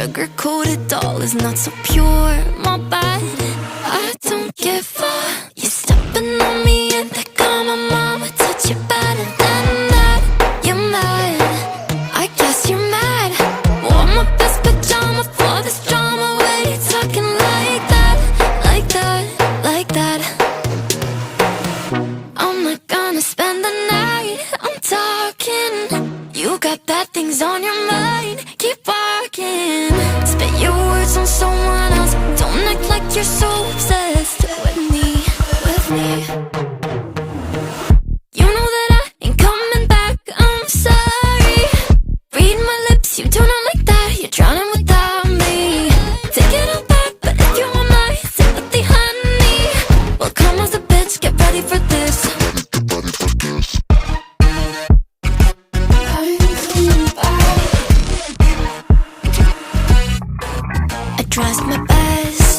sugar-coated doll is not so pure. My bad, I don't give up. You stepping on me and they call my mama. Touch you better than that. You're mad, I guess you're mad. Wore my best pajama for this drama. Why you talking like that, like that, like that? I'm not gonna spend the night, I'm talking. You got bad things on your mind, keep walking. Spit your words on someone else. Don't act like you're so obsessed with me, with me. You know that I ain't coming back, I'm sorry. Read my lips, you do not like that. You're drowning without me. Take it all back, but if you want my sympathy, honey, well, come as a bitch, get ready for this. I dressed my best,